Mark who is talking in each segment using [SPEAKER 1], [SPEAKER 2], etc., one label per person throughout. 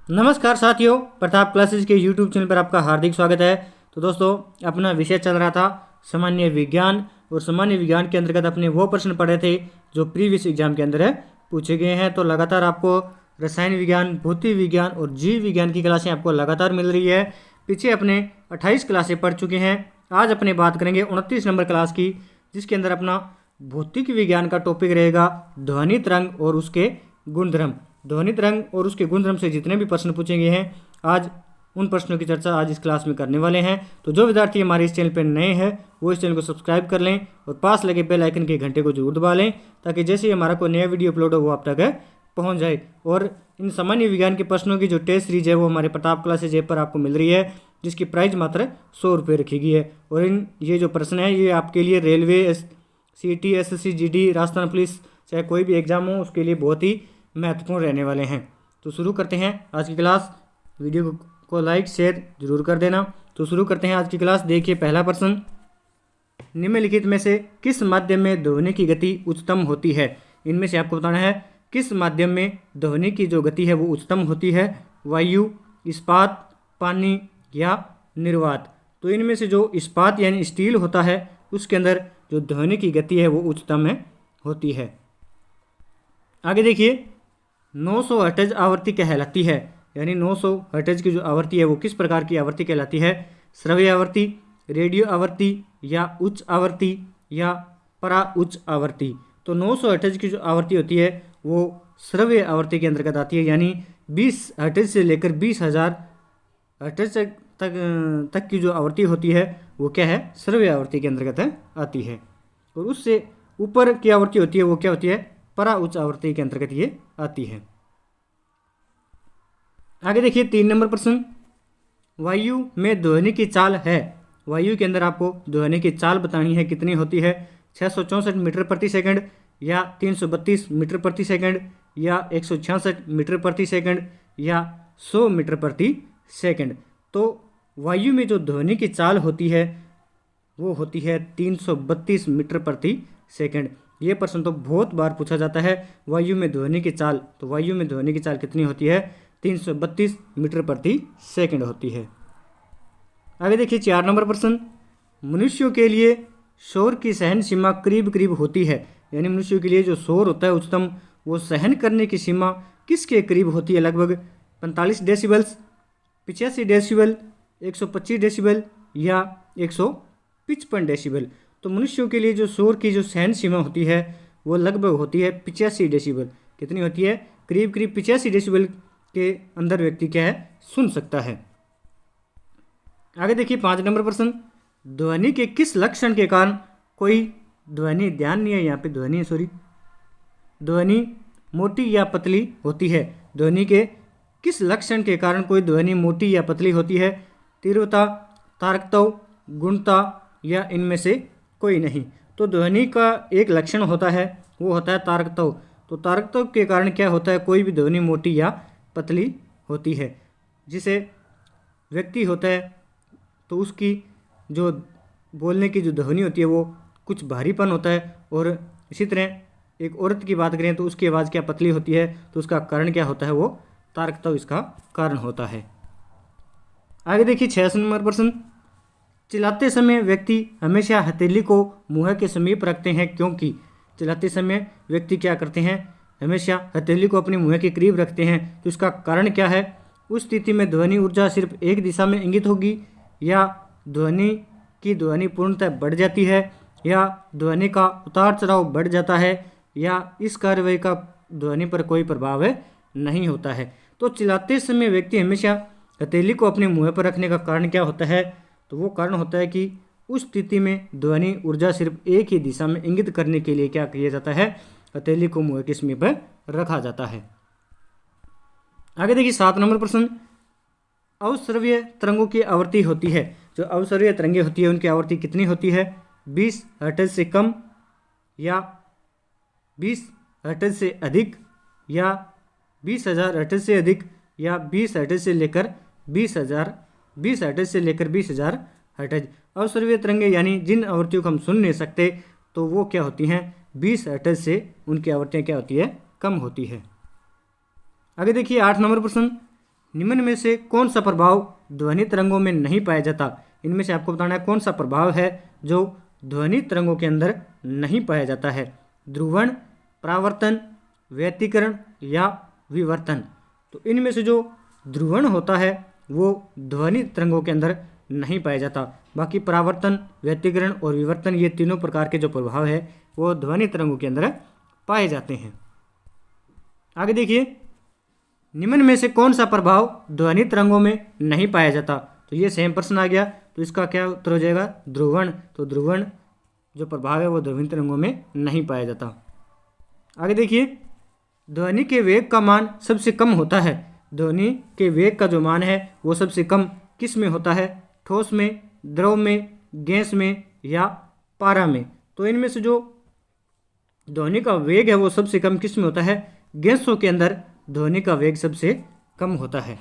[SPEAKER 1] नमस्कार साथियों, प्रताप क्लासेस के यूट्यूब चैनल पर आपका हार्दिक स्वागत है। तो दोस्तों, अपना विषय चल रहा था सामान्य विज्ञान, और सामान्य विज्ञान के अंतर्गत अपने वो प्रश्न पढ़े थे जो प्रीवियस एग्जाम के अंदर है पूछे गए हैं। तो लगातार आपको रसायन विज्ञान, भौतिक विज्ञान और जीव विज्ञान की क्लासें आपको लगातार मिल रही है। पीछे अपने 28 क्लासें पढ़ चुके हैं। आज अपने बात करेंगे 29 नंबर क्लास की, जिसके अंदर अपना भौतिक विज्ञान का टॉपिक रहेगा ध्वनि तरंग और उसके गुणधर्म। ध्वनि तरंग और उसके गुणधर्म से जितने भी प्रश्न पूछे गए हैं, आज उन प्रश्नों की चर्चा आज इस क्लास में करने वाले हैं। तो जो विद्यार्थी हमारे इस चैनल पर नए हैं वो इस चैनल को सब्सक्राइब कर लें और पास लगे बेल आइकन के घंटे को जरूर दबा लें, ताकि जैसे ही हमारा कोई नया वीडियो अपलोड हो वो आप तक पहुंच जाए। और इन सामान्य विज्ञान के प्रश्नों की जो टेस्ट सीरीज है वो हमारे प्रताप क्लासेज ऐप पर आपको मिल रही है, जिसकी प्राइस मात्र 100 रुपये रखी गई है। और ये जो प्रश्न है ये आपके लिए railway, CET, SSC, GD, Rajasthan police, चाहे कोई भी एग्जाम हो उसके लिए बहुत ही महत्वपूर्ण रहने वाले हैं। तो शुरू करते हैं आज की क्लास। वीडियो को लाइक शेयर जरूर कर देना। तो शुरू करते हैं आज की क्लास। देखिए पहला प्रश्न, निम्नलिखित में से किस माध्यम में ध्वनि की गति उच्चतम होती है? इनमें से आपको बताना है किस माध्यम में ध्वनि की जो गति है वो उच्चतम होती है। वायु, इस्पात, पानी या निर्वात। तो इनमें से जो इस्पात यानी स्टील होता है उसके अंदर जो ध्वनि की गति है वो उच्चतम होती है। आगे देखिए, 900 हर्ट्ज आवृत्ति कहलाती है, यानी 900 हर्ट्ज की जो आवृत्ति है वो किस प्रकार की आवृत्ति कहलाती है? श्रव्य आवृत्ति, रेडियो आवृत्ति या उच्च आवृत्ति या परा उच्च आवृत्ति। तो 900 हर्ट्ज की जो आवृत्ति होती है वो श्रव्य आवृत्ति के अंतर्गत आती है, यानी 20 हर्ट्ज से लेकर 20,000 हर्ट्ज तक की जो आवृत्ति होती है वो क्या है? श्रव्य आवृत्ति के अंतर्गत आती है। और उससे ऊपर की आवृत्ति होती है वो क्या होती है? परा उच्च आवृत्ति के अंतर्गत ये आती है। आगे देखिए 3 नंबर प्रश्न, वायु में ध्वनि की चाल है। वायु के अंदर आपको ध्वनि की चाल बतानी है, कितनी होती है? 664 मीटर प्रति सेकंड या 332 मीटर प्रति सेकंड या 166 मीटर प्रति सेकंड या 100 मीटर प्रति सेकंड। तो वायु में जो ध्वनि की चाल होती है वो होती है 332 मीटर प्रति सेकंड। ये प्रश्न तो बहुत बार पूछा जाता है, वायु में ध्वनि की चाल। तो वायु में ध्वनि की चाल कितनी होती है? 332 मीटर प्रति सेकंड होती है। आगे देखिए 4 नंबर प्रश्न, मनुष्यों के लिए शोर की सहन सीमा करीब करीब होती है, यानी मनुष्यों के लिए जो शोर होता है उच्चतम वो सहन करने की सीमा किसके करीब होती है? लगभग 45 डेसिबल्स, 85 डेसिबल, 125 डेसिबल या 155 डेसिबल। तो मनुष्यों के लिए जो शोर की जो सहन सीमा होती है वो लगभग होती है 85 डेसिबल। कितनी होती है? करीब करीब 85 डेसिबल के अंदर व्यक्ति क्या है? सुन सकता है। आगे देखिए 5 नंबर प्रश्न, ध्वनि के किस लक्षण के कारण कोई ध्वनि, ध्यान नहीं है यहाँ पे, ध्वनि मोटी या पतली होती है? ध्वनि के किस लक्षण के कारण कोई ध्वनि मोटी या पतली होती है? तीव्रता, तारकत्व, गुणता या इनमें से कोई नहीं। तो ध्वनि का एक लक्षण होता है वो होता है तारकत्व। तो तारकत्व के कारण क्या होता है? कोई भी ध्वनि मोटी या पतली होती है। जिसे व्यक्ति होता है तो उसकी जो बोलने की जो ध्वनि होती है वो कुछ भारीपन होता है। और इसी तरह एक औरत की बात करें तो उसकी आवाज़ क्या पतली होती है, तो उसका कारण क्या होता है? वो तारकत्व इसका कारण होता है। आगे देखिए 6 नंबर प्रश्न, चिल्लाते समय व्यक्ति हमेशा हथेली को मुंह के समीप रखते हैं क्योंकि? चिल्लाते समय व्यक्ति क्या करते हैं? हमेशा हथेली को अपने मुंह के करीब रखते हैं। तो इसका कारण क्या है? उस स्थिति में ध्वनि ऊर्जा सिर्फ एक दिशा में इंगित होगी, या ध्वनि पूर्णतः बढ़ जाती है, या ध्वनि का उतार चढ़ाव बढ़ जाता है, या इस कार्रवाई का ध्वनि पर कोई प्रभाव नहीं होता है। तो चिल्लाते समय व्यक्ति हमेशा हथेली को अपने मुंह पर रखने का कारण क्या होता है? तो वो कारण होता है कि उस स्थिति में ध्वनि ऊर्जा सिर्फ एक ही दिशा में इंगित करने के लिए क्या किया जाता है? हथेली को मुंह के समीप रखा जाता है। आगे देखिए 7 नंबर प्रश्न, अवश्रव्य तरंगों की आवृत्ति होती है। जो अवश्रव्य तरंगें होती है उनकी आवृत्ति कितनी होती है? 20 हर्ट्ज से कम या 20 हर्ट्ज से अधिक या 20,000 हर्ट्ज से अधिक या 20 हर्ट्ज से लेकर 20 हर्ट्ज से लेकर 20,000 हर्ट्ज। अवश्रव्य तरंगें यानी जिन आवृत्तियों को हम सुन नहीं सकते तो वो क्या होती हैं? 20 हर्ट्ज से उनकी आवृत्तियाँ क्या होती है? कम होती है। आगे देखिए 8 नंबर प्रश्न, निम्न में से कौन सा प्रभाव ध्वनि तरंगों में नहीं पाया जाता। इनमें से आपको बताना है कौन सा प्रभाव है जो ध्वनि तरंगों के अंदर नहीं पाया जाता है। ध्रुवण, परावर्तन, व्यतिकरण या विवर्तन। तो इनमें से जो ध्रुवण होता है वो ध्वनि तरंगों के अंदर नहीं पाया जाता। बाकी परावर्तन, व्यतिकरण और विवर्तन, ये तीनों प्रकार के जो प्रभाव है वो ध्वनि तरंगों के अंदर पाए जाते हैं। आगे देखिए, निम्न में से कौन सा प्रभाव ध्वनि तरंगों में नहीं पाया जाता। तो ये सेम प्रश्न आ गया, तो इसका क्या उत्तर हो जाएगा, ध्रुवण। तो ध्रुवण जो प्रभाव है वो ध्वनि तरंगों में नहीं पाया जाता। आगे देखिए, ध्वनि के वेग का मान सबसे कम होता है। ध्वनि के वेग का जो मान है वो सबसे कम किस में होता है, ठोस में, द्रव में, गैस में या पारा में। तो इनमें से जो ध्वनि का वेग है वो सबसे कम किस में होता है, गैसों के अंदर ध्वनि का वेग सबसे कम होता है।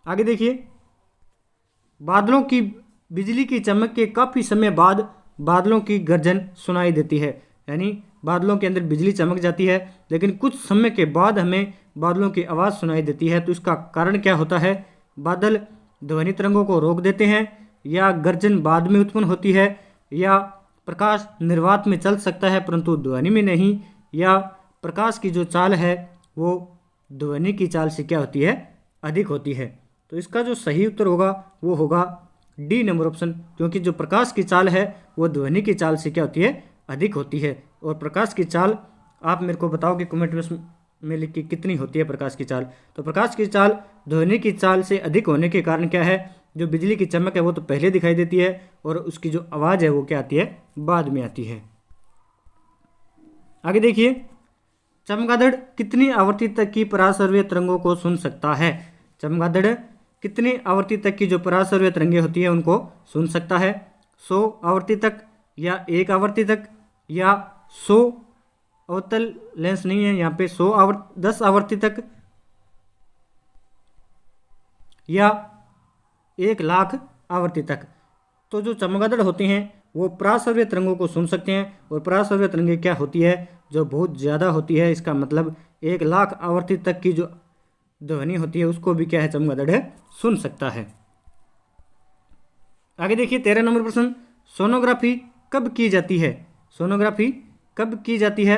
[SPEAKER 1] आगे देखिए, बादलों की बिजली की चमक के काफ़ी समय बाद बादलों की गर्जन सुनाई देती है। यानी बादलों के अंदर बिजली चमक जाती है लेकिन कुछ समय के बाद हमें बादलों की आवाज़ सुनाई देती है। तो इसका कारण क्या होता है, बादल ध्वनि तरंगों को रोक देते हैं, या गर्जन बाद में उत्पन्न होती है, या प्रकाश निर्वात में चल सकता है परंतु ध्वनि में नहीं, या प्रकाश की जो चाल है वो ध्वनि की चाल से क्या होती है, अधिक होती है। तो इसका जो सही उत्तर होगा वो होगा डी नंबर ऑप्शन, क्योंकि जो प्रकाश की चाल है वो ध्वनि की चाल से क्या होती है, अधिक होती है। और प्रकाश की चाल आप मेरे को बताओगे कमेंट में लिख के कितनी होती है प्रकाश की चाल। तो प्रकाश की चाल ध्वनि की चाल से अधिक होने के कारण क्या है, जो बिजली की चमक है वो तो पहले दिखाई देती है और उसकी जो आवाज़ है वो क्या आती है, बाद में आती है। आगे देखिए, चमगादड़ कितनी आवृत्ति तक की पराश्रव्य तरंगों को सुन सकता है। चमगादड़ कितनी आवृत्ति तक की जो पराश्रव्य तरंगें होती है उनको सुन सकता है, 100 आवृत्ति तक, या 1 आवृत्ति तक, या 100 अवतल लेंस नहीं है यहाँ पे, 10 आवृत्ति तक, या 1,00,000 आवृत्ति तक। तो जो चमगादड़ होते हैं वो पराश्रव्य तरंगों को सुन सकते हैं, और पराश्रव्य तरंगें क्या होती है, जो बहुत ज़्यादा होती है। इसका मतलब 1,00,000 आवृत्ति तक की जो ध्वनि होती है उसको भी क्या है, चमगादड़ सुन सकता है। आगे देखिए 13 नंबर प्रश्न, सोनोग्राफी कब की जाती है। सोनोग्राफी कब की जाती है,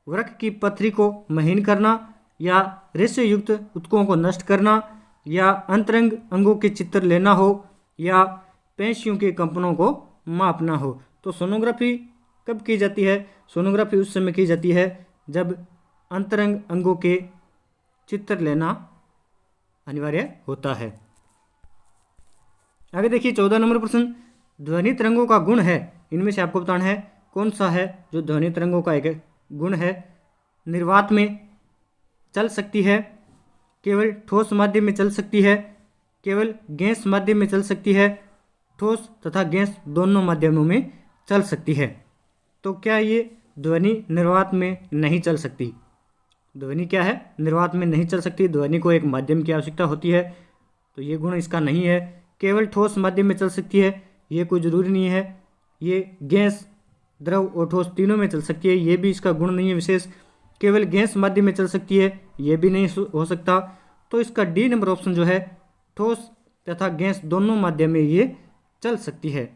[SPEAKER 1] वृक्क की पथरी को महीन करना, या रेशे युक्त ऊतकों को नष्ट करना, या अंतरंग अंगों के चित्र लेना हो, या पेशियों के कंपनों को मापना हो। तो सोनोग्राफी कब की जाती है, सोनोग्राफी उस समय की जाती है जब अंतरंग अंगों के चित्र लेना अनिवार्य होता है। आगे देखिए 14 नंबर प्रश्न, ध्वनि तरंगों का गुण है। इनमें से आपको बताना है कौन सा है जो ध्वनि तरंगों का एक गुण है। निर्वात में चल सकती है, केवल ठोस माध्यम में चल सकती है, केवल गैस माध्यम में चल सकती है, ठोस तथा गैस दोनों माध्यमों में चल सकती है। तो क्या ये ध्वनि निर्वात में नहीं चल सकती। ध्वनि क्या है, निर्वात में नहीं चल सकती। ध्वनि को एक माध्यम की आवश्यकता होती है, तो ये गुण इसका नहीं है। केवल ठोस माध्यम में चल सकती है, ये कोई ज़रूरी नहीं है। ये गैस, द्रव और ठोस तीनों में चल सकती है, ये भी इसका गुण नहीं है विशेष। केवल गैस माध्यम में चल सकती है, ये भी नहीं हो सकता। तो इसका डी नंबर ऑप्शन जो है, ठोस तथा गैस दोनों माध्यम में ये चल सकती है।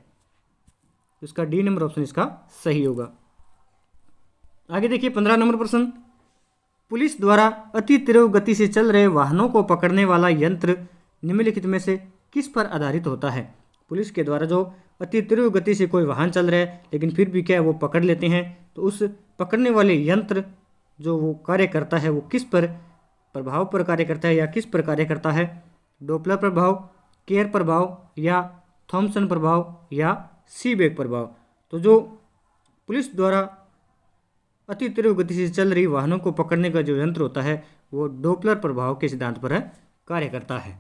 [SPEAKER 1] इसका डी नंबर ऑप्शन इसका सही होगा। आगे देखिए 15 नंबर प्रश्न, पुलिस द्वारा अति तीव्र गति से चल रहे वाहनों को पकड़ने वाला यंत्र निम्नलिखित में से किस पर आधारित होता है। पुलिस के द्वारा जो अति तीव्र गति से कोई वाहन चल रहा है लेकिन फिर भी क्या है वो पकड़ लेते हैं, तो उस पकड़ने वाले यंत्र जो वो कार्य करता है वो किस पर प्रभाव पर कार्य करता है या किस पर कार्य करता है। डोपलर प्रभाव, केयर प्रभाव, या थॉमसन प्रभाव, या सीबेक प्रभाव। तो जो पुलिस द्वारा अति तीव्र गति से चल रही वाहनों को पकड़ने का जो यंत्र होता है वो डोपलर प्रभाव के सिद्धांत पर कार्य करता है।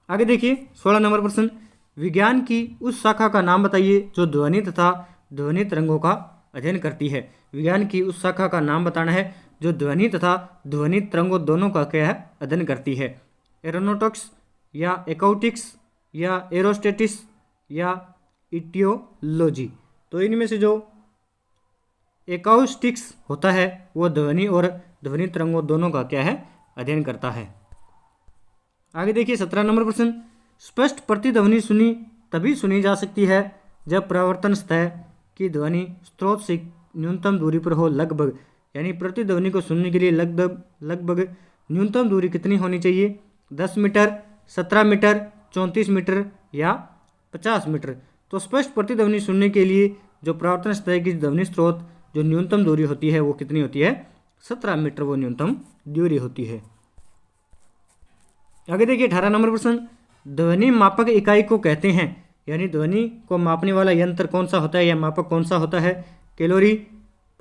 [SPEAKER 1] आगे देखिए 16 नंबर प्रश्न, विज्ञान की उस शाखा का नाम बताइए जो ध्वनि तथा ध्वनि तरंगों का अध्ययन करती है। विज्ञान की उस शाखा का नाम बताना है जो ध्वनि तथा ध्वनि तरंगों दोनों का क्या है, अध्ययन करती है। एरोनॉटिक्स, या एकॉटिक्स, या एरोस्टेटिक्स, या इटियोलॉजी। तो इनमें से जो एकॉस्टिक्स होता है वो ध्वनि और ध्वनि तरंगों दोनों का क्या है, अध्ययन करता है। आगे देखिए 17 नंबर प्रश्न, स्पष्ट प्रतिध्वनि तभी सुनी जा सकती है जब परावर्तन सतह की ध्वनि स्रोत से न्यूनतम दूरी पर हो। लगभग यानी प्रतिध्वनि को सुनने के लिए लगभग न्यूनतम दूरी कितनी होनी चाहिए? 10 मीटर, 17 मीटर, 34 मीटर या 50 मीटर। तो स्पष्ट प्रतिध्वनि सुनने के लिए जो परावर्तन सतह की ध्वनि स्रोत जो न्यूनतम दूरी होती है वो कितनी होती है? 17 मीटर वो न्यूनतम दूरी होती है। आगे देखिए 18 नंबर प्रश्न, ध्वनि मापक इकाई को कहते हैं, यानी ध्वनि को मापने वाला यंत्र कौन सा होता है या मापक कौन सा होता है? कैलोरी,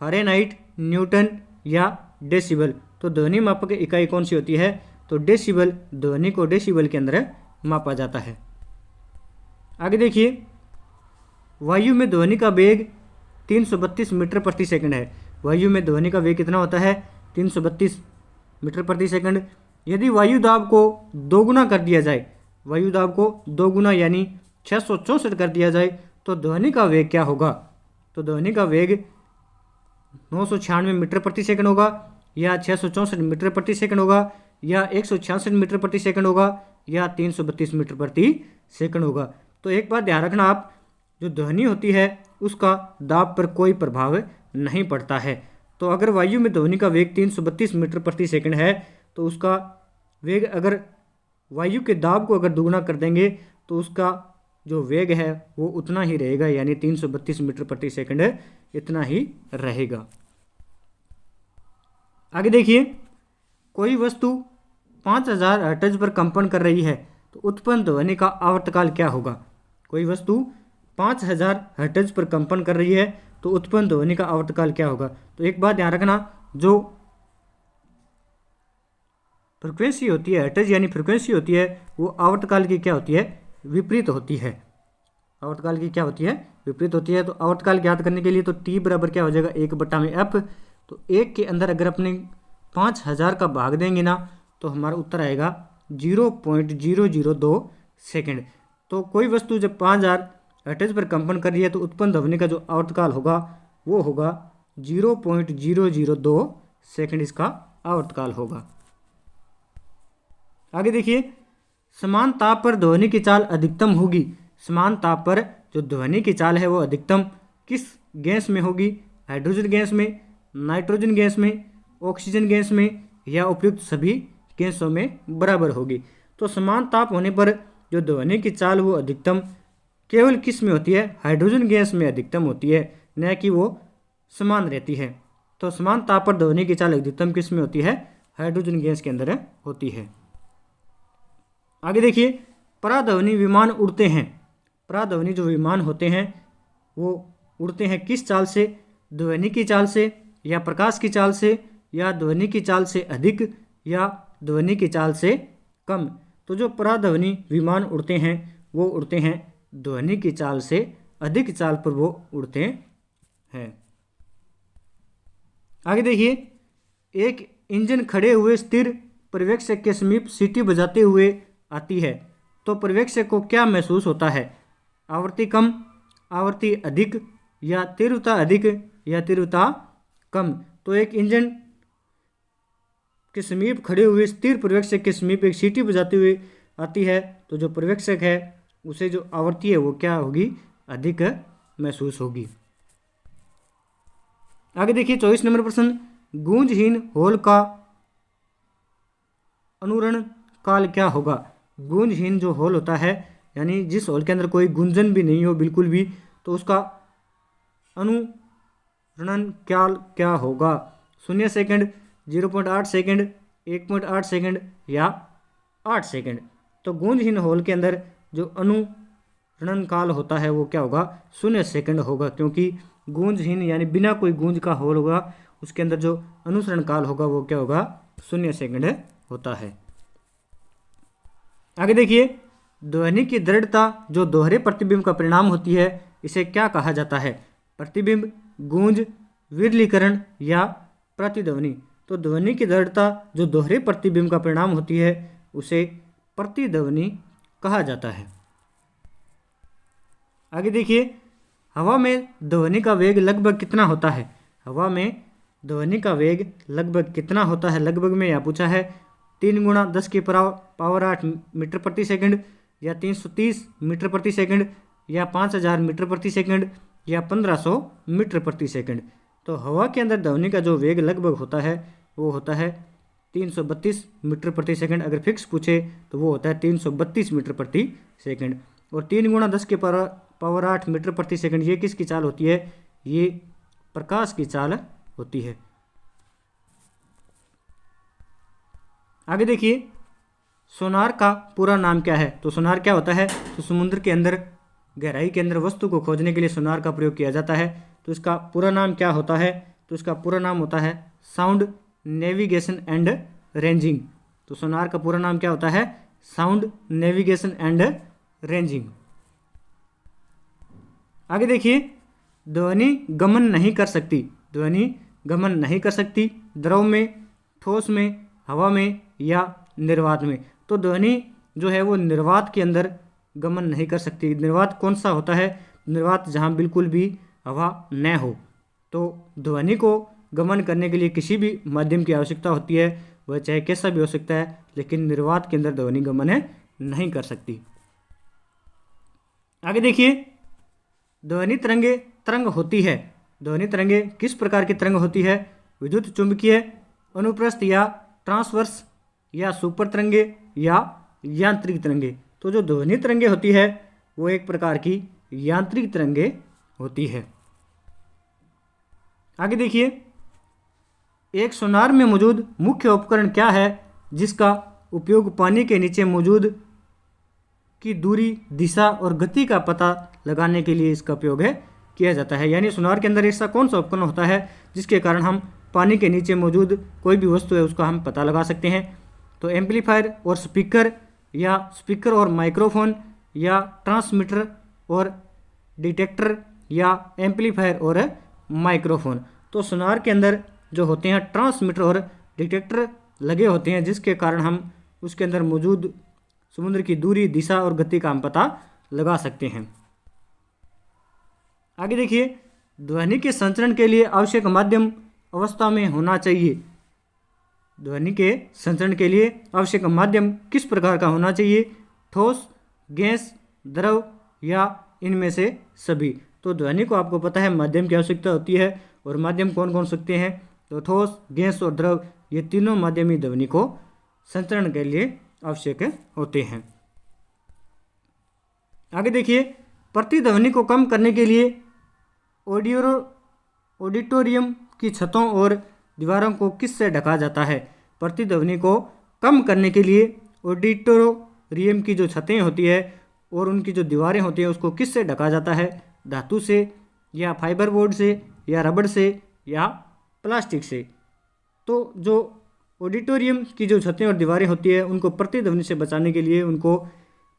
[SPEAKER 1] फ़ारेनहाइट, न्यूटन या डेसिबल। तो ध्वनि मापक इकाई कौन सी होती है? तो डेसिबल, ध्वनि को डेसिबल के अंदर मापा जाता है। आगे देखिए, वायु में ध्वनि का वेग 332 मीटर प्रति सेकंड है। वायु में ध्वनि का वेग कितना होता है? 332 मीटर प्रति सेकंड। यदि वायु दाब को दोगुना कर दिया जाए, वायु दाब को दोगुना यानी 664 कर दिया जाए, तो ध्वनि का वेग क्या होगा? तो ध्वनि का वेग 996 मीटर प्रति सेकंड होगा, या 664 मीटर प्रति सेकंड होगा, या 166 मीटर प्रति सेकंड होगा, या 332 मीटर प्रति सेकंड होगा। तो एक बात ध्यान रखना आप, जो ध्वनि होती है उसका दाब पर कोई प्रभाव नहीं पड़ता है। तो अगर वायु में ध्वनि का वेग 332 मीटर प्रति सेकंड है तो उसका वेग अगर वायु के दाब को अगर दोगुना कर देंगे तो उसका जो वेग है वो उतना ही रहेगा, यानी 332 मीटर प्रति सेकंड इतना ही रहेगा। आगे देखिए, कोई वस्तु 5000 हर्ट्ज पर कंपन कर रही है तो उत्पन्न ध्वनि का आवर्तकाल क्या होगा? कोई वस्तु 5000 हर्ट्ज पर कंपन कर रही है तो उत्पन्न ध्वनि का आवर्तकाल क्या होगा? तो एक बात ध्यान रखना, जो फ्रिक्वेंसी होती है, हर्ट्ज यानी फ्रिक्वेंसी होती है, वो आवर्तकाल की क्या होती है? विपरीत होती है। आवर्तकाल की क्या होती है? विपरीत होती है। तो आवर्तकाल ज्ञात करने के लिए तो टी बराबर क्या हो जाएगा? 1/f। तो 1 के अंदर अगर अपने 5000 का भाग देंगे ना तो हमारा उत्तर आएगा 0.002 सेकेंड। तो कोई वस्तु जब 5000 हर्ट्ज पर कंपन कर रही है तो उत्पन्न ध्वनि का जो आवर्तकाल होगा वो होगा 0.002 सेकेंड, इसका आवर्तकाल होगा। आगे देखिए, समान ताप पर ध्वनि की चाल अधिकतम होगी। समान ताप पर जो ध्वनि की चाल है वो अधिकतम किस गैस में होगी? हाइड्रोजन गैस में, नाइट्रोजन गैस में, ऑक्सीजन गैस में या उपयुक्त सभी गैसों में बराबर होगी। तो समान ताप होने पर जो ध्वनि की चाल वो अधिकतम केवल किस में होती है? हाइड्रोजन गैस में अधिकतम होती है, न कि वो समान रहती है। तो समान ताप पर ध्वनि की चाल अधिकतम किस में होती है? हाइड्रोजन गैस के अंदर होती है। आगे देखिए, पराध्वनि विमान उड़ते हैं। पराध्वनि जो विमान होते हैं वो उड़ते हैं किस चाल से? ध्वनि की चाल से, या प्रकाश की चाल से, या ध्वनि की चाल से अधिक, या ध्वनि की चाल से कम। तो जो पराध्वनि विमान उड़ते हैं वो उड़ते हैं ध्वनि की चाल से अधिक चाल पर वो उड़ते हैं। आगे देखिए, एक इंजन खड़े हुए स्थिर पर्यवेक्षक के समीप सीटी बजाते हुए आती है तो पर्यवेक्षक को क्या महसूस होता है? आवृत्ति कम, आवृत्ति अधिक, या तीव्रता अधिक, या तीव्रता कम। तो एक इंजन के समीप खड़े हुए स्थिर पर्यवेक्षक के समीप एक सीटी बजाते हुए आती है तो जो पर्यवेक्षक है उसे जो आवृत्ति है वो क्या होगी? अधिक महसूस होगी। आगे देखिए 24 नंबर प्रश्न, गूंजहीन होल का अनुरण काल क्या होगा? गूंजहीन जो होल होता है, यानी जिस होल के अंदर कोई गुंजन भी नहीं हो बिल्कुल भी, तो उसका अनुरणन काल क्या होगा? 0 सेकंड, 0.8 सेकंड, 1.8 सेकंड या 8 सेकंड। तो गूंजहीन होल के अंदर जो अनुरणन काल होता है वो क्या होगा? 0 सेकंड होगा, क्योंकि गूंजहीन यानी बिना कोई गूंज का होल होगा, उसके अंदर जो अनुसरण काल होगा वो क्या होगा? 0 सेकंड होता है। आगे देखिए, ध्वनि की दृढ़ता जो दोहरे प्रतिबिंब का परिणाम होती है इसे क्या कहा जाता है? प्रतिबिंब, गूंज, विरलीकरण या प्रतिध्वनि। तो ध्वनि की दृढ़ता जो दोहरे प्रतिबिंब का परिणाम होती है उसे प्रतिध्वनि कहा जाता है। आगे देखिए, हवा में ध्वनि का वेग लगभग कितना होता है? हवा में ध्वनि का वेग लगभग कितना होता है? लगभग में यहाँ पूछा है, 3 × 10⁻⁸ मीटर प्रति सेकंड, या 330 मीटर प्रति सेकंड, या 5000 मीटर प्रति सेकंड, या 1500 मीटर प्रति सेकंड। तो हवा के अंदर ध्वनि का जो वेग लगभग होता है वो होता है 332 मीटर प्रति सेकंड। अगर फिक्स पूछे तो वो होता है 332 मीटर प्रति सेकंड। और 3 × 10⁸ मीटर प्रति सेकंड ये किसकी चाल होती है? ये प्रकाश की चाल होती है। आगे देखिए, सोनार का पूरा नाम क्या है? तो सोनार क्या होता है? तो समुद्र के अंदर गहराई के अंदर वस्तु को खोजने के लिए सोनार का प्रयोग किया जाता है। तो इसका पूरा नाम क्या होता है? तो इसका पूरा नाम होता है साउंड नेविगेशन एंड रेंजिंग। तो सोनार का पूरा नाम क्या होता है? Sound navigation and ranging. आगे देखिए, ध्वनि गमन नहीं कर सकती। ध्वनि गमन नहीं कर सकती द्रव में, ठोस में, हवा में या निर्वात में। तो ध्वनि जो है वो निर्वात के अंदर गमन नहीं कर सकती। निर्वात कौन सा होता है? निर्वात जहाँ बिल्कुल भी हवा न हो। तो ध्वनि को गमन करने के लिए किसी भी माध्यम की आवश्यकता होती है, वह चाहे कैसा भी हो सकता है, लेकिन निर्वात के अंदर ध्वनि गमन नहीं कर सकती। आगे देखिए, ध्वनि तरंगे तरंग होती है। ध्वनि तरंगे किस प्रकार की तरंग होती है? विद्युत चुंबकीय, अनुप्रस्थ या ट्रांसवर्स, या सुपर तरंगे, या यांत्रिक तरंगे। तो जो ध्वनि तरंगे होती है वो एक प्रकार की यांत्रिक तरंगे होती है। आगे देखिए, एक सोनार में मौजूद मुख्य उपकरण क्या है जिसका उपयोग पानी के नीचे मौजूद की दूरी, दिशा और गति का पता लगाने के लिए इसका उपयोग किया जाता है। यानी सोनार के अंदर ऐसा कौन सा उपकरण होता है जिसके कारण हम पानी के नीचे मौजूद कोई भी वस्तु है उसका हम पता लगा सकते हैं? तो एम्पलीफायर और स्पीकर, या स्पीकर और माइक्रोफोन, या ट्रांसमीटर और डिटेक्टर, या एम्पलीफायर और माइक्रोफोन। तो सोनार के अंदर जो होते हैं ट्रांसमीटर और डिटेक्टर लगे होते हैं, जिसके कारण हम उसके अंदर मौजूद समुद्र की दूरी, दिशा और गति का हम पता लगा सकते हैं। आगे देखिए, ध्वनि के संचरण के लिए आवश्यक माध्यम अवस्था में होना चाहिए। ध्वनि के संचरण के लिए आवश्यक माध्यम किस प्रकार का होना चाहिए? ठोस, गैस, द्रव, या इनमें से सभी। तो ध्वनि को आपको पता है माध्यम की आवश्यकता होती है, और माध्यम कौन कौन सकते हैं? तो ठोस, गैस और द्रव, ये तीनों माध्यम ही ध्वनि को संचरण के लिए आवश्यक होते हैं। आगे देखिए, प्रतिध्वनि को कम करने के लिए ऑडिटोरियम की छतों और दीवारों को किससे ढका जाता है? प्रतिध्वनि को कम करने के लिए ऑडिटोरियम की जो छतें होती है और उनकी जो दीवारें होती हैं उसको किससे ढका जाता है? धातु से, या फाइबर बोर्ड से, या रबड़ से, या प्लास्टिक से। तो जो ऑडिटोरियम की जो छतें और दीवारें होती है उनको प्रतिध्वनि से बचाने के लिए उनको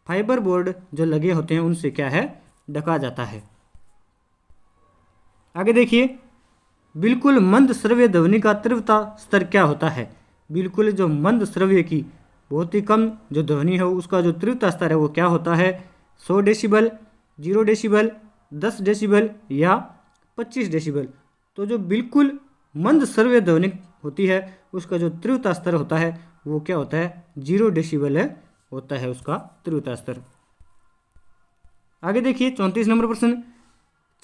[SPEAKER 1] फाइबर बोर्ड जो लगे होते हैं उनसे क्या है? ढका जाता है। आगे देखिए, बिल्कुल मंद श्रव्य ध्वनि का तीव्रता स्तर क्या होता है? बिल्कुल जो मंद श्रव्य की बहुत ही कम जो ध्वनि है उसका जो तीव्रता स्तर है वो क्या होता है? 100 डेसिबल, 0 डेसिबल, 10 डेसिबल, या 25 डेसिबल। तो जो बिल्कुल मंद श्रव्य ध्वनि होती है उसका जो तीव्रता स्तर होता है वो क्या होता है? 0 डेसिबल होता है उसका तीव्रता स्तर। आगे देखिए, 34 नंबर प्रश्न,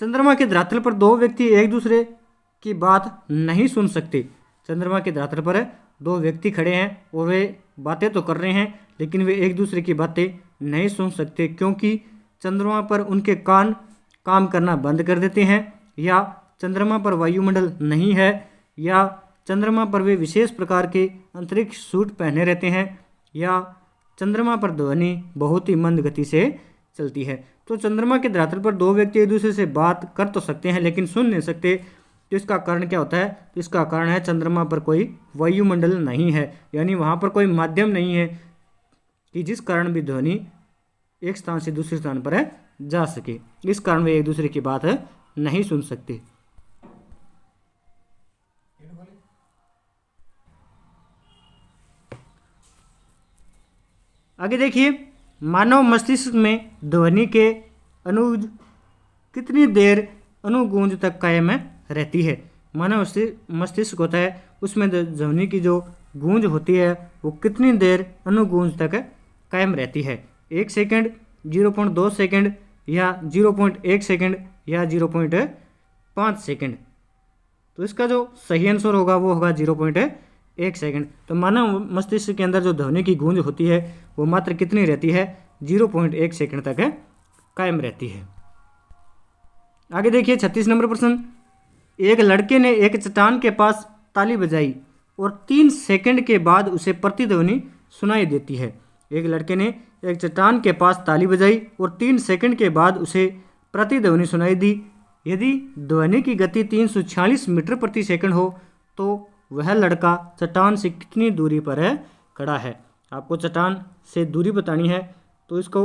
[SPEAKER 1] चंद्रमा के धरातल पर दो व्यक्ति एक दूसरे की बात नहीं सुन सकते। चंद्रमा के धरातल पर दो व्यक्ति खड़े हैं और वे बातें तो कर रहे हैं लेकिन वे एक दूसरे की बातें नहीं सुन सकते, क्योंकि चंद्रमा पर उनके कान काम करना बंद कर देते हैं, या चंद्रमा पर वायुमंडल नहीं है, या चंद्रमा पर वे विशेष प्रकार के अंतरिक्ष सूट पहने रहते हैं, या चंद्रमा पर ध्वनि बहुत ही मंद गति से चलती है। तो चंद्रमा के धरातल पर दो व्यक्ति एक दूसरे से बात कर तो सकते हैं लेकिन सुन नहीं सकते। तो इसका कारण क्या होता है? तो इसका कारण है चंद्रमा पर कोई वायुमंडल नहीं है, यानी वहाँ पर कोई माध्यम नहीं है कि जिस कारण भी ध्वनि एक स्थान से दूसरे स्थान पर जा सके। इस कारण वे एक दूसरे की बात नहीं सुन सकते। आगे देखिए, मानव मस्तिष्क में ध्वनि के अनुज कितनी देर अनुगूंज तक कायम रहती है? मानव मस्तिष्क होता है उसमें ध्वनि की जो गूंज होती है वो कितनी देर अनुगूंज तक कायम रहती है? 1 सेकंड, 0.2 सेकंड या 0.1 सेकंड या 0.5 सेकंड? तो इसका जो सही आंसर होगा वो होगा 0.1 सेकंड। तो मानव मस्तिष्क के अंदर जो ध्वनि की गूंज होती है वो मात्र कितनी रहती है? 0.1 सेकंड तक कायम रहती है। आगे देखिए 36 नंबर प्रश्न। एक लड़के ने एक चट्टान के पास ताली बजाई और 3 सेकंड के बाद उसे प्रतिध्वनि सुनाई देती है। एक लड़के ने एक चट्टान के पास ताली बजाई और 3 सेकंड के बाद उसे प्रतिध्वनि सुनाई दी। यदि ध्वनि की गति 346 मीटर प्रति सेकंड हो तो वह लड़का चट्टान से कितनी दूरी पर है खड़ा है? आपको चट्टान से दूरी बतानी है, तो इसको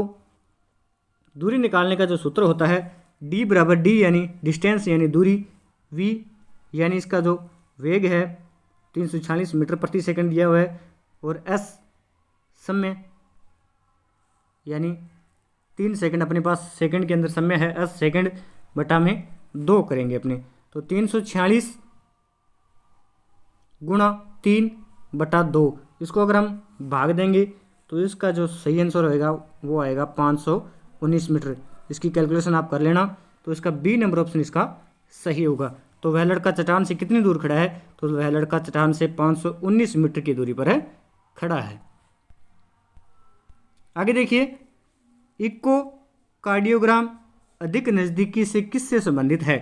[SPEAKER 1] दूरी निकालने का जो सूत्र होता है D बराबर D यानी डिस्टेंस यानी दूरी, V यानी इसका जो वेग है 346 मीटर प्रति सेकंड दिया हुआ है, और S समय यानी 3 सेकंड अपने पास सेकंड के अंदर समय है, S सेकंड बटा में 2 करेंगे अपने। तो 346 गुणा 3 बटा 2, इसको अगर हम भाग देंगे तो इसका जो सही आंसर होएगा वो आएगा 519 मीटर। इसकी कैलकुलेशन आप कर लेना, तो इसका बी नंबर ऑप्शन इसका सही होगा। तो वह लड़का चट्टान से कितनी दूर खड़ा है? तो वह लड़का चट्टान से 519 मीटर की दूरी पर है खड़ा है। आगे देखिए, इको कार्डियोग्राम अधिक नज़दीकी से किससे संबंधित है?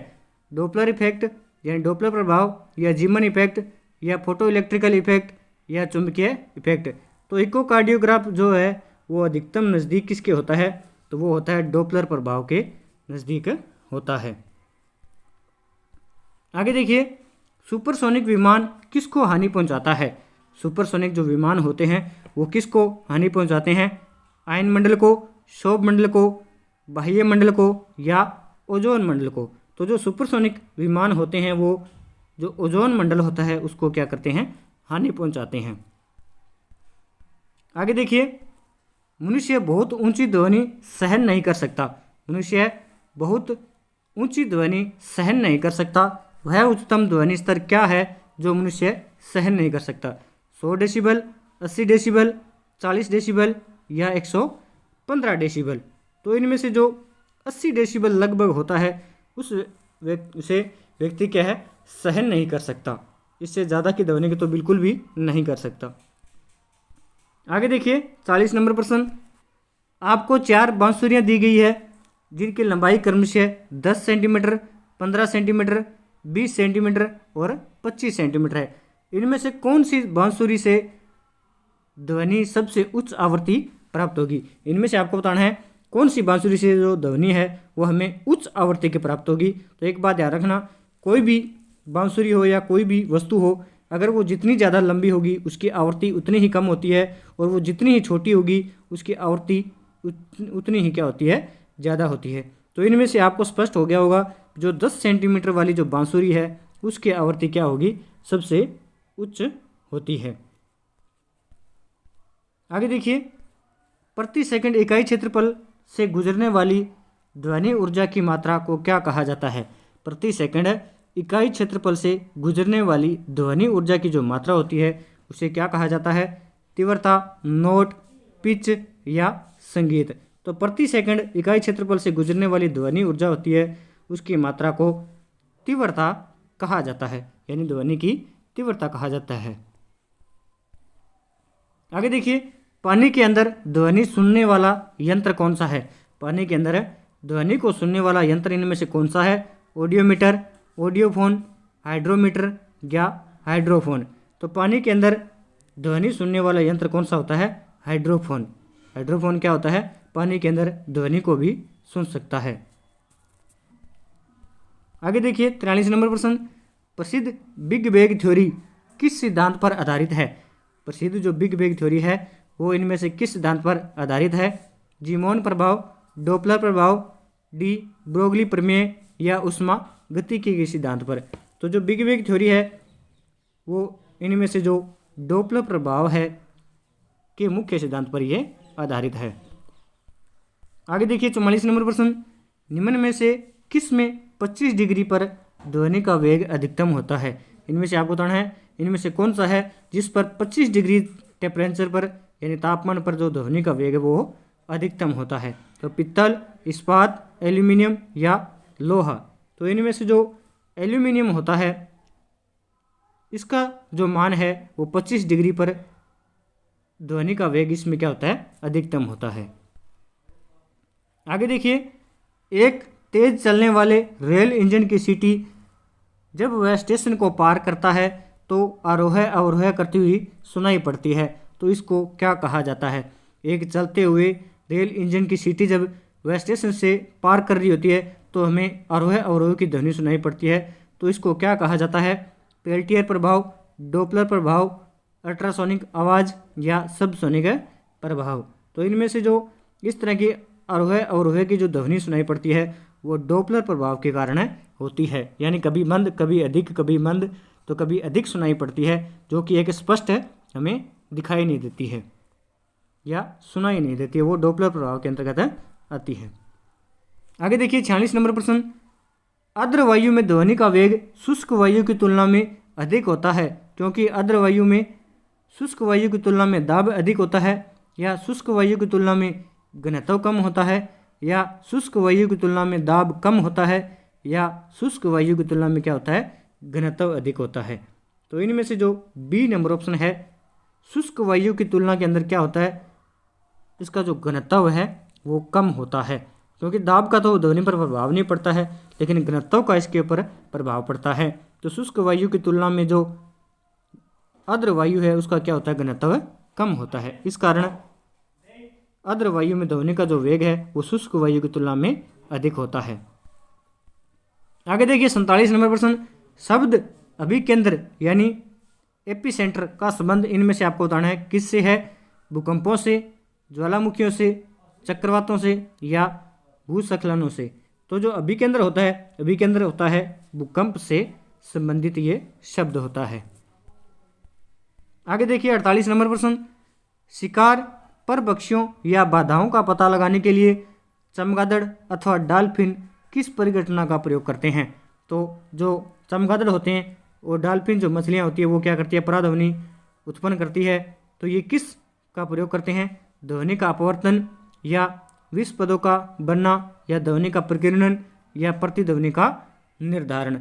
[SPEAKER 1] डोपलर इफेक्ट यानी डोपलर प्रभाव, या जीमन इफेक्ट, या फोटो इलेक्ट्रिकल इफेक्ट, या चुंबकीय इफेक्ट? तो इको कार्डियोग्राफ जो है वो अधिकतम नज़दीक किसके होता है? तो वो होता है डोपलर प्रभाव के नज़दीक होता है। आगे देखिए, सुपरसोनिक विमान किसको हानि पहुंचाता है? सुपरसोनिक जो विमान होते हैं वो किसको हानि पहुंचाते हैं? आयन मंडल को, क्षोभ मंडल को, बाह्य मंडल को, या ओजोन मंडल को? तो जो सुपरसोनिक विमान होते हैं वो जो ओजोन मंडल होता है उसको क्या करते हैं? हानि पहुंचाते हैं। आगे देखिए, मनुष्य बहुत ऊंची ध्वनि सहन नहीं कर सकता। मनुष्य बहुत ऊंची ध्वनि सहन नहीं कर सकता। वह उच्चतम ध्वनि स्तर क्या है जो मनुष्य सहन नहीं कर सकता? 100 डेसिबल, 80 डेसिबल, 40 डेसिबल, या 115 डेसिबल? तो इनमें से जो 80 डेसिबल लगभग होता है उसे व्यक्ति क्या है? सहन नहीं कर सकता। इससे ज़्यादा की ध्वनि की तो बिल्कुल भी नहीं कर सकता। आगे देखिए 40 नंबर प्रश्न। आपको 4 बांसुरियाँ दी गई है जिनकी लंबाई क्रमशः 10 सेंटीमीटर, 15 सेंटीमीटर, 20 सेंटीमीटर और 25 सेंटीमीटर है। इनमें से कौन सी बांसुरी से ध्वनि सबसे उच्च आवृत्ति प्राप्त होगी? इनमें से आपको बताना है कौन सी बांसुरी से जो ध्वनि है वो हमें उच्च आवृत्ति की प्राप्त होगी। तो एक बात याद रखना, कोई भी बांसुरी हो या कोई भी वस्तु हो, अगर वो जितनी ज़्यादा लंबी होगी उसकी आवृत्ति उतनी ही कम होती है, और वो जितनी ही छोटी होगी उसकी आवृत्ति उतनी ही क्या होती है? ज़्यादा होती है। तो इनमें से आपको स्पष्ट हो गया होगा जो 10 सेंटीमीटर वाली जो बांसुरी है उसकी आवृत्ति क्या होगी? सबसे उच्च होती है। आगे देखिए, प्रति सेकंड इकाई क्षेत्रफल से गुजरने वाली ध्वनि ऊर्जा की मात्रा को क्या कहा जाता है? प्रति सेकंड इकाई क्षेत्रफल से गुजरने वाली ध्वनि ऊर्जा की जो मात्रा होती है उसे क्या कहा जाता है? तीव्रता, नोट, पिच या संगीत? तो प्रति सेकंड इकाई क्षेत्रफल से गुजरने वाली ध्वनि ऊर्जा होती है उसकी मात्रा को तीव्रता कहा जाता है, यानी ध्वनि की तीव्रता कहा जाता है। आगे देखिए, पानी के अंदर ध्वनि सुनने वाला यंत्र कौन सा है? पानी के अंदर ध्वनि को सुनने वाला यंत्र इनमें से कौन सा है? ऑडियोमीटर, ऑडियोफोन, हाइड्रोमीटर या हाइड्रोफोन? तो पानी के अंदर ध्वनि सुनने वाला यंत्र कौन सा होता है? हाइड्रोफोन। हाइड्रोफोन क्या होता है? पानी के अंदर ध्वनि को भी सुन सकता है। आगे देखिए 43 नंबर प्रश्न। प्रसिद्ध बिग बैंग थ्योरी किस सिद्धांत पर आधारित है? प्रसिद्ध जो बिग बैंग थ्योरी है वो इनमें से किस सिद्धांत पर आधारित है? जीमोन प्रभाव, डोपलर प्रभाव, डी ब्रोगली प्रमेय, या उष्मा गतिकी के सिद्धांत पर? तो जो बिग बैंग थ्योरी है वो इनमें से जो डोपलर प्रभाव है के मुख्य सिद्धांत पर यह आधारित है। आगे देखिए 44 नंबर प्रश्न। निम्न में से किस में 25 डिग्री पर ध्वनि का वेग अधिकतम होता है? इनमें से आपको बताना है इनमें से कौन सा है जिस पर 25 डिग्री टेम्परेचर पर यानी तापमान पर जो ध्वनि का वेग है वो अधिकतम होता है? तो पित्तल, इस्पात, एल्यूमिनियम या लोहा। तो इनमें से जो एल्यूमिनियम होता है इसका जो मान है वो 25 डिग्री पर ध्वनि का वेग इसमें क्या होता है? अधिकतम होता है। आगे देखिए, एक तेज चलने वाले रेल इंजन की सीटी जब वह स्टेशन को पार करता है तो आरोह अवरोह करती हुई सुनाई पड़ती है, तो इसको क्या कहा जाता है? एक चलते हुए रेल इंजन की सीटी जब वह स्टेशन से पार कर रही होती है तो हमें आरोह अवरोह की ध्वनि सुनाई पड़ती है, तो इसको क्या कहा जाता है? पेल्टियर प्रभाव, डोपलर प्रभाव, अल्ट्रासोनिक आवाज़ या सबसोनिक प्रभाव। तो इनमें से जो इस तरह की आरोह अवरोह की जो ध्वनि सुनाई पड़ती है वो डोपलर प्रभाव के कारण होती है, यानी कभी मंद, कभी अधिक, कभी मंद, तो कभी अधिक सुनाई पड़ती है, जो कि एक स्पष्ट हमें दिखाई नहीं देती है या सुनाई नहीं देती है, वो डोपलर प्रभाव के अंतर्गत आती है। आगे देखिए 46 नंबर प्रश्न, आर्द्र वायु में ध्वनि का वेग शुष्क वायु की तुलना में अधिक होता है क्योंकि आर्द्र वायु में शुष्क वायु की तुलना में दाब अधिक होता है, या शुष्क वायु की तुलना में घनत्व कम होता है, या शुष्क वायु की तुलना में दाब कम होता है, या शुष्क वायु की तुलना में क्या होता है? घनत्व अधिक होता है। तो इनमें से जो बी नंबर ऑप्शन है, शुष्क वायु की तुलना के अंदर क्या होता है? इसका जो घनत्व है वो कम होता है, क्योंकि दाब का तो ध्वनि पर प्रभाव नहीं पड़ता है लेकिन घनत्व का इसके ऊपर प्रभाव पड़ता है। तो शुष्क वायु की तुलना में जो आर्द्र वायु है उसका क्या होता है? घनत्व कम होता है। इस कारण आर्द्र वायु में ध्वनि का जो वेग है वो शुष्क वायु की तुलना में अधिक होता है। आगे देखिए 47 नंबर प्रश्न, शब्द अभिकेंद्र यानी एपिसेंटर का संबंध इनमें से आपको बताना है किससे है? भूकंपों से, ज्वालामुखियों से, चक्रवातों से या भूस्खलनों से। तो जो अभिकेंद्र होता है भूकंप से संबंधित ये शब्द होता है। आगे देखिए 48 नंबर प्रश्न, शिकार पर पक्षियों या बाधाओं का पता लगाने के लिए चमगादड़ अथवा डॉल्फिन किस परिघटना का प्रयोग करते हैं? तो जो चमगादड़ होते हैं और डॉल्फिन जो मछलियाँ होती है वो क्या करती है? पराध्वनि उत्पन्न करती है। तो ये किस का प्रयोग करते हैं? ध्वनि का अपवर्तन या विस्पदों का बनना या ध्वनि का प्रकीर्णन या प्रतिध्वनि का निर्धारण।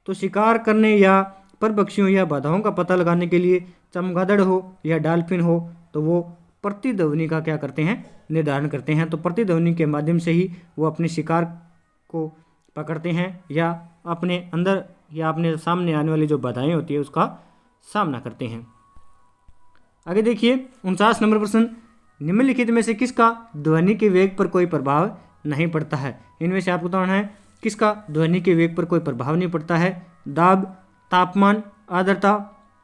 [SPEAKER 1] तो शिकार करने या पर पक्षियों या बाधाओं का पता लगाने के लिए चमगादड़ हो या डॉल्फिन हो तो वो प्रतिध्वनि का क्या करते हैं? निर्धारण करते हैं। तो प्रतिध्वनि के माध्यम से ही वो अपने शिकार को पकड़ते हैं या अपने अंदर या अपने सामने आने वाली जो बाधाएं होती है उसका सामना करते हैं। आगे देखिए 49 नंबर प्रश्न, निम्नलिखित में से किसका ध्वनि के वेग पर कोई प्रभाव नहीं पड़ता है? इनमें से आपको बताना है किसका ध्वनि के वेग पर कोई प्रभाव नहीं पड़ता है? दाब, तापमान, आर्द्रता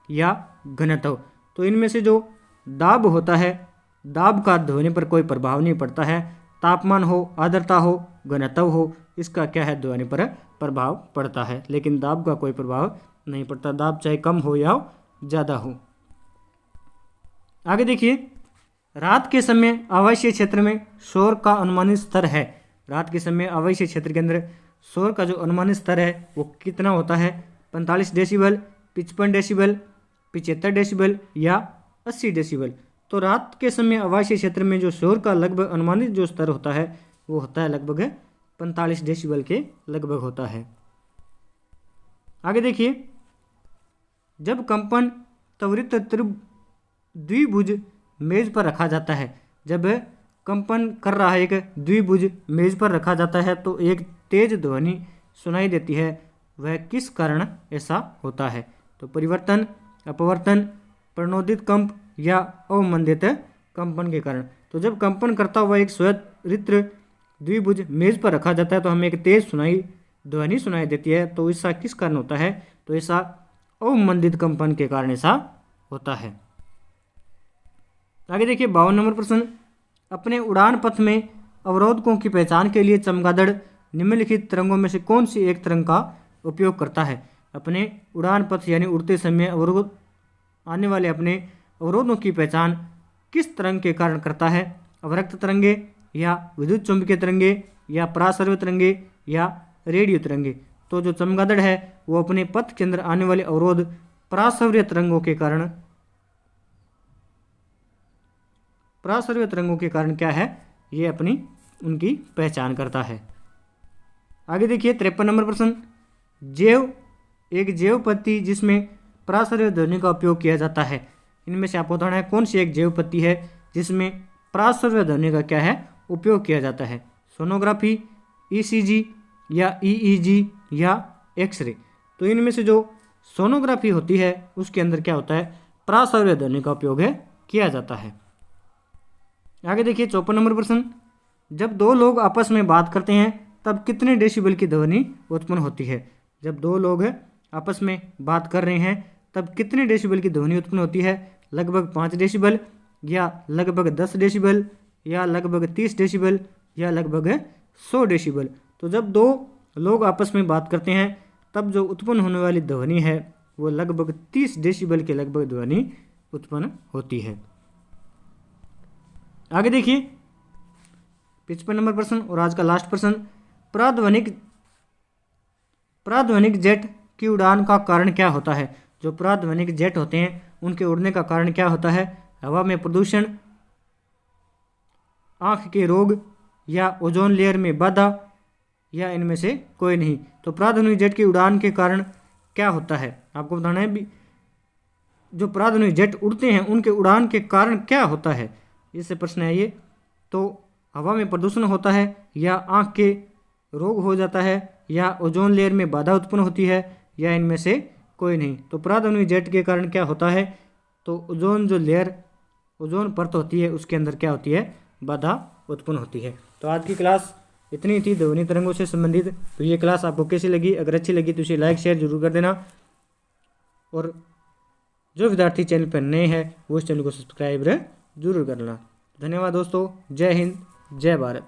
[SPEAKER 1] या घनत्व। तो इनमें से जो दाब होता है, दाब का ध्वनि पर कोई प्रभाव नहीं पड़ता है। तापमान हो, आर्द्रता हो, घनत्व हो, इसका क्या है? ध्वनि पर प्रभाव पड़ता है, लेकिन दाब का कोई प्रभाव नहीं पड़ता। दाब चाहे कम हो या ज़्यादा हो। आगे देखिए, रात के समय आवासीय क्षेत्र में शोर का अनुमानित स्तर है। रात के समय आवासीय क्षेत्र के अंदर शोर का जो अनुमानित स्तर है वो कितना होता है? 45 डेसिबल, 55 डेसिबल, 75 डेसिबल या 80 डेसिबल। तो रात के समय आवासीय क्षेत्र में जो शोर का लगभग अनुमानित जो स्तर होता है वो होता है लगभग 45 डेसिबल के लगभग होता है। आगे देखिए, जब कंपन त्वरित द्विभुज मेज पर रखा जाता है, जब कंपन कर रहा है एक द्विभुज मेज पर रखा जाता है तो एक तेज ध्वनि सुनाई देती है, वह किस कारण ऐसा होता है? तो परिवर्तन, अपवर्तन, प्रणोदित कंप या अवमंदित कंपन के कारण। तो जब कंपन करता हुआ एक स्वरित द्विभुज मेज पर रखा जाता है तो हमें एक तेज ध्वनि सुनाई देती है, तो ऐसा किस कारण होता है? तो ऐसा अवमंदित कंपन के कारण ऐसा होता है। आगे देखिए 52 नंबर प्रश्न, अपने उड़ान पथ में अवरोधकों की पहचान के लिए चमगादड़ निम्नलिखित तरंगों में से कौन सी एक तरंग का उपयोग करता है? अपने उड़ान पथ यानी उड़ते समय अवरोध आने वाले अपने अवरोधों की पहचान किस तरंग के कारण करता है? अवरक्त तरंगे या विद्युत चुंबकीय तरंगे या परासर्व तरंगे या रेडियो तरंगे। तो जो चमगादड़ है वो अपने पथ के अंदर आने वाले अवरोध परासवर्य तरंगों के कारण क्या है, ये अपनी उनकी पहचान करता है। आगे देखिए 53 नंबर प्रश्न, एक जैव पत्ती जिसमें परासवर्य ध्वनि का उपयोग किया जाता है, इनमें से आपको बताना है कौन सी एक जैव पत्ती है जिसमें परासवर्य ध्वनि का क्या है उपयोग किया जाता है। सोनोग्राफी, ईसीजी या ईईजी या एक्सरे। तो इनमें से जो सोनोग्राफी होती है उसके अंदर क्या होता है, परासवर्य ध्वनि का उपयोग किया जाता है। आगे देखिए 54 नंबर प्रश्न, जब दो लोग आपस में बात करते हैं तब कितने डेसिबल की ध्वनि उत्पन्न होती है। जब दो लोग आपस में बात कर रहे हैं तब कितने डेसिबल की ध्वनि उत्पन्न होती है, लगभग 5 डेसिबल या लगभग 10 डेसिबल या लगभग 30 डेसिबल या लगभग 100 डेसिबल। तो जब दो लोग आपस में बात करते हैं तब जो उत्पन्न होने वाली ध्वनि है वो लगभग 30 डेसिबल के लगभग ध्वनि उत्पन्न होती है। आगे देखिए 55 नंबर प्रश्न और आज का लास्ट प्रश्न, पराध्वनिक जेट की उड़ान का कारण क्या होता है। जो पराध्वनिक जेट होते हैं उनके उड़ने का कारण क्या होता है, हवा में प्रदूषण, आँख के रोग या ओजोन लेयर में बाधा या इनमें से कोई नहीं। तो पराध्वनिक जेट की उड़ान के कारण क्या होता है आपको बताना है भी, जो पराध्वनिक जेट उड़ते हैं उनके उड़ान के कारण क्या होता है, इससे प्रश्न है ये। तो हवा में प्रदूषण होता है या आँख के रोग हो जाता है या ओजोन लेयर में बाधा उत्पन्न होती है या इनमें से कोई नहीं। तो पराध्वनिक जेट के कारण क्या होता है, तो ओजोन परत होती है उसके अंदर क्या होती है, बाधा उत्पन्न होती है। तो आज की क्लास इतनी थी ध्वनि तरंगों से संबंधित। तो ये क्लास आपको कैसी लगी, अगर अच्छी लगी तो इसे लाइक शेयर जरूर कर देना, और जो विद्यार्थी चैनल पर नए हैं वो इस चैनल को सब्सक्राइब जरूर करना। धन्यवाद दोस्तों, जय हिंद, जय भारत।